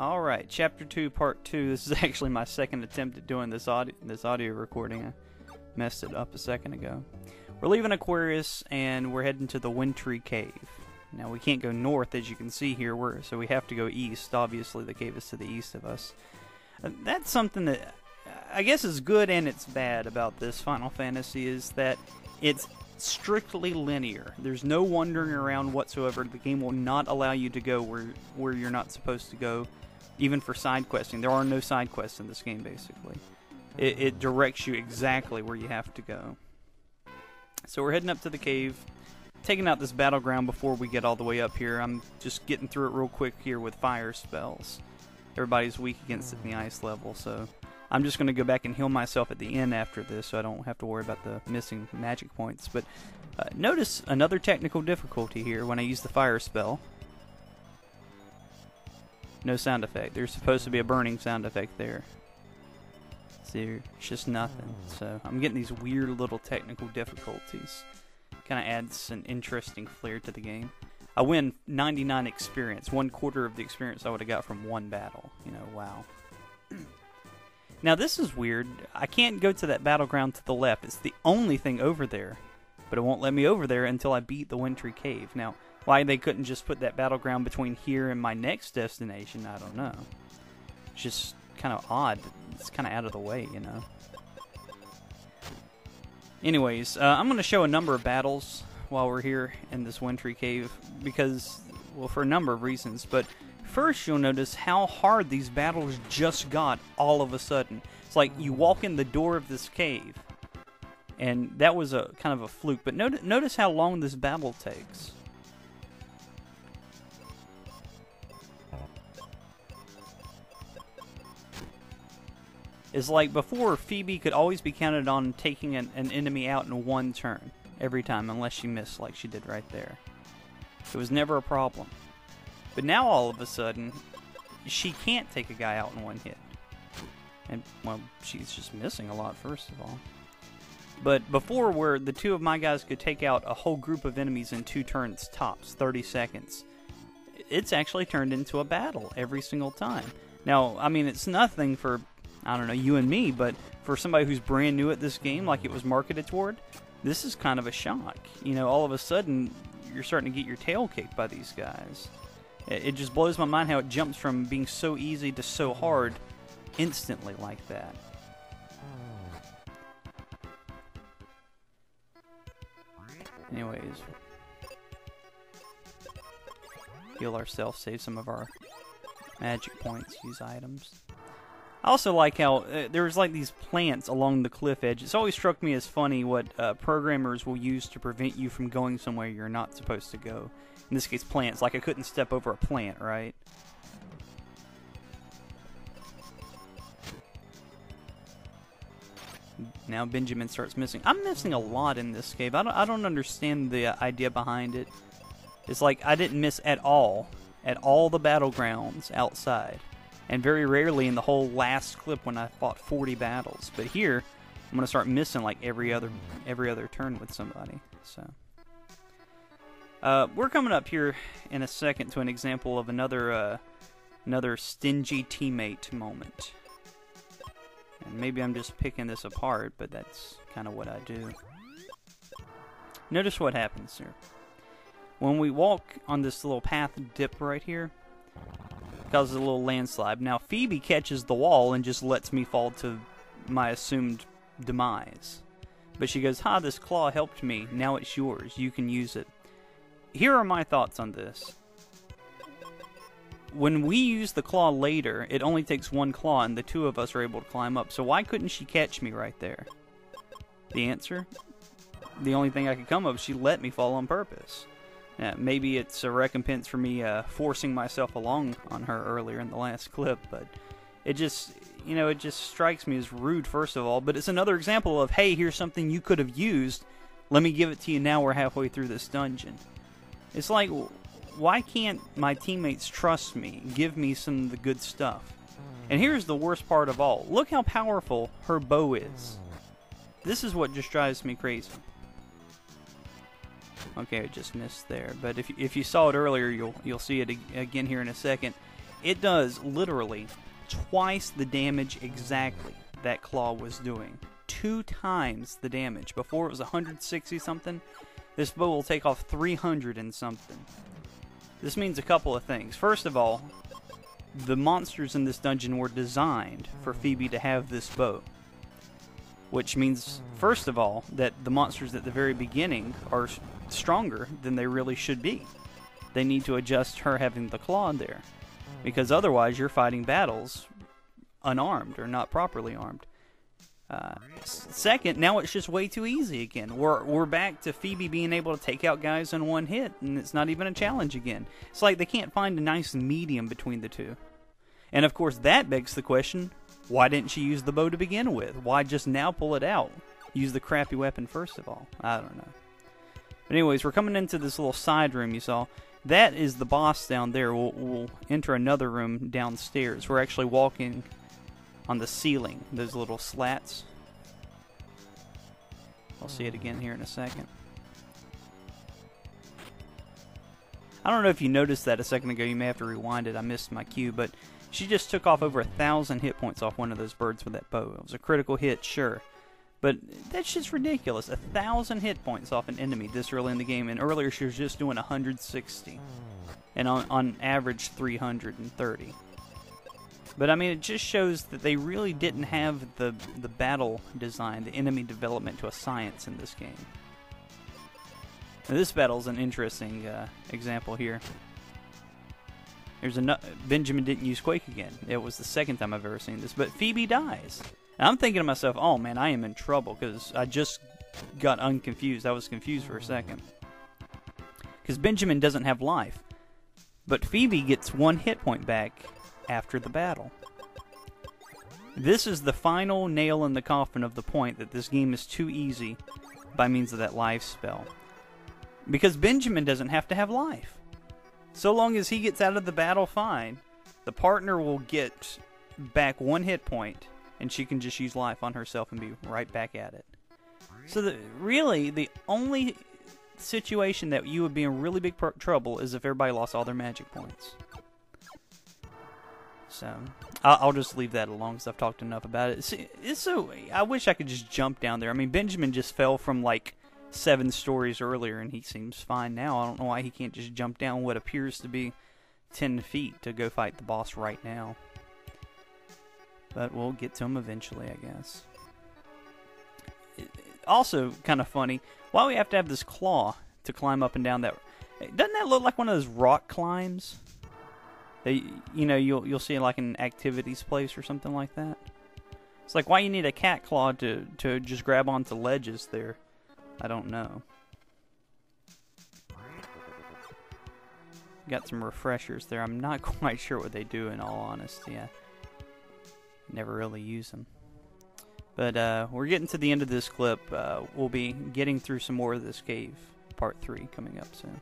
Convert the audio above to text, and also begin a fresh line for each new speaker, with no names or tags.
Alright, Chapter 2, Part 2. This is actually my second attempt at doing this audio recording. I messed it up a second ago. We're leaving Aquarius, and we're heading to the Wintry Cave. Now, we can't go north, as you can see here, so we have to go east. Obviously, the cave is to the east of us. That's something that I guess is good and it's bad about this Final Fantasy, is that it's strictly linear. There's no wandering around whatsoever. The game will not allow you to go where you're not supposed to go, even for side questing. There are no side quests in this game, basically. It directs you exactly where you have to go. So we're heading up to the cave, taking out this battleground before we get all the way up here. I'm just getting through it real quick here with fire spells. Everybody's weak against it in the ice level, so I'm just going to go back and heal myself at the end after this, so I don't have to worry about the missing magic points. But notice another technical difficulty here when I use the fire spell. No sound effect. There's supposed to be a burning sound effect there. See, it's just nothing. So I'm getting these weird little technical difficulties. Kind of adds an interesting flair to the game. I win 99 experience, 1/4 of the experience I would have got from one battle. You know, wow. Now this is weird. I can't go to that battleground to the left. It's the only thing over there, but it won't let me over there until I beat the Wintry Cave. Now, why they couldn't just put that battleground between here and my next destination, I don't know. It's just kind of odd. It's kind of out of the way, you know. Anyways, I'm going to show a number of battles while we're here in this Wintry Cave because, well, for a number of reasons. But first, you'll notice how hard these battles just got all of a sudden. It's like you walk in the door of this cave, and that was a kind of a fluke. But notice how long this battle takes. It's like before, Phoebe could always be counted on taking an enemy out in one turn every time, unless she missed like she did right there. It was never a problem. But now all of a sudden, she can't take a guy out in one hit. And, well, she's just missing a lot, first of all. But before, where the two of my guys could take out a whole group of enemies in 2 turns tops, 30 seconds, it's actually turned into a battle every single time. Now, I mean, it's nothing for, I don't know, you and me, but for somebody who's brand new at this game, like it was marketed toward, this is kind of a shock. You know, all of a sudden, you're starting to get your tail kicked by these guys. It just blows my mind how it jumps from being so easy to so hard instantly like that. Anyways, heal ourselves, save some of our magic points, use items. I also like how there's like these plants along the cliff edge. It's always struck me as funny what programmers will use to prevent you from going somewhere you're not supposed to go. In this case, plants. Like I couldn't step over a plant, right? Now Benjamin starts missing. I'm missing a lot in this cave. I don't understand the idea behind it. It's like I didn't miss at all the battlegrounds outside. And very rarely in the whole last clip when I fought 40 battles. But here, I'm going to start missing like every other turn with somebody. So we're coming up here in a second to an example of another stingy teammate moment. And maybe I'm just picking this apart, but that's kind of what I do. Notice what happens here. When we walk on this little path dip right here, causes a little landslide. Now Phoebe catches the wall and just lets me fall to my assumed demise. But she goes, "Ha, this claw helped me. Now it's yours. You can use it." Here are my thoughts on this. When we use the claw later, it only takes one claw and the two of us are able to climb up. So why couldn't she catch me right there? The answer? The only thing I could come up is she let me fall on purpose. Maybe it's a recompense for me forcing myself along on her earlier in the last clip, but it just, you know, it just strikes me as rude, first of all. But it's another example of, hey, here's something you could have used. Let me give it to you now we're halfway through this dungeon. It's like, why can't my teammates trust me, give me some of the good stuff? And here's the worst part of all. Look how powerful her bow is. This is what just drives me crazy. Okay, I just missed there, but if you saw it earlier, you'll see it again here in a second. it does literally twice the damage exactly that claw was doing. 2 times the damage. Before it was 160 something. This bow will take off 300 and something. This means a couple of things. First of all, the monsters in this dungeon were designed for Phoebe to have this bow. Which means, first of all, that the monsters at the very beginning are stronger than they really should be. They need to adjust her having the claw there. Because otherwise you're fighting battles unarmed or not properly armed. Second, now it's just way too easy again. We're back to Phoebe being able to take out guys in one hit, and it's not even a challenge again. It's like they can't find a nice medium between the two. And of course that begs the question, why didn't she use the bow to begin with? Why just now pull it out? Use the crappy weapon first of all. I don't know. But anyways, we're coming into this little side room you saw. That is the boss down there. We'll enter another room downstairs. We're actually walking on the ceiling, those little slats. I'll see it again here in a second. I don't know if you noticed that a second ago. You may have to rewind it. I missed my cue, but she just took off over 1,000 hit points off one of those birds with that bow. It was a critical hit, sure. But that's just ridiculous. 1,000 hit points off an enemy this early in the game, and earlier she was just doing 160. And on average 330. But I mean, it just shows that they really didn't have the battle design, the enemy development to a science in this game. Now, this battle is an interesting example here. There's Benjamin didn't use Quake again. It was the second time I've ever seen this. But Phoebe dies. And I'm thinking to myself, oh man, I am in trouble because I just got unconfused. I was confused for a second. Because Benjamin doesn't have life. But Phoebe gets 1 hit point back after the battle. This is the final nail in the coffin of the point that this game is too easy by means of that life spell. Because Benjamin doesn't have to have life. So long as he gets out of the battle fine, the partner will get back 1 hit point, and she can just use life on herself and be right back at it. So really, the only situation that you would be in really big trouble is if everybody lost all their magic points. So, I'll just leave that alone because I've talked enough about it. It's so, I wish I could just jump down there. I mean, Benjamin just fell from like 7 stories earlier and he seems fine now. I don't know why he can't just jump down what appears to be 10 feet to go fight the boss right now. But we'll get to him eventually, I guess. Also, kind of funny, why we have to have this claw to climb up and down that... Doesn't that look like one of those rock climbs? That, you know, you'll see like an activities place or something like that. It's like, why you need a cat claw to just grab onto ledges there? I don't know. Got some refreshers there. I'm not quite sure what they do in all honesty. I never really use them. But we're getting to the end of this clip. We'll be getting through some more of this cave, part 3, coming up soon.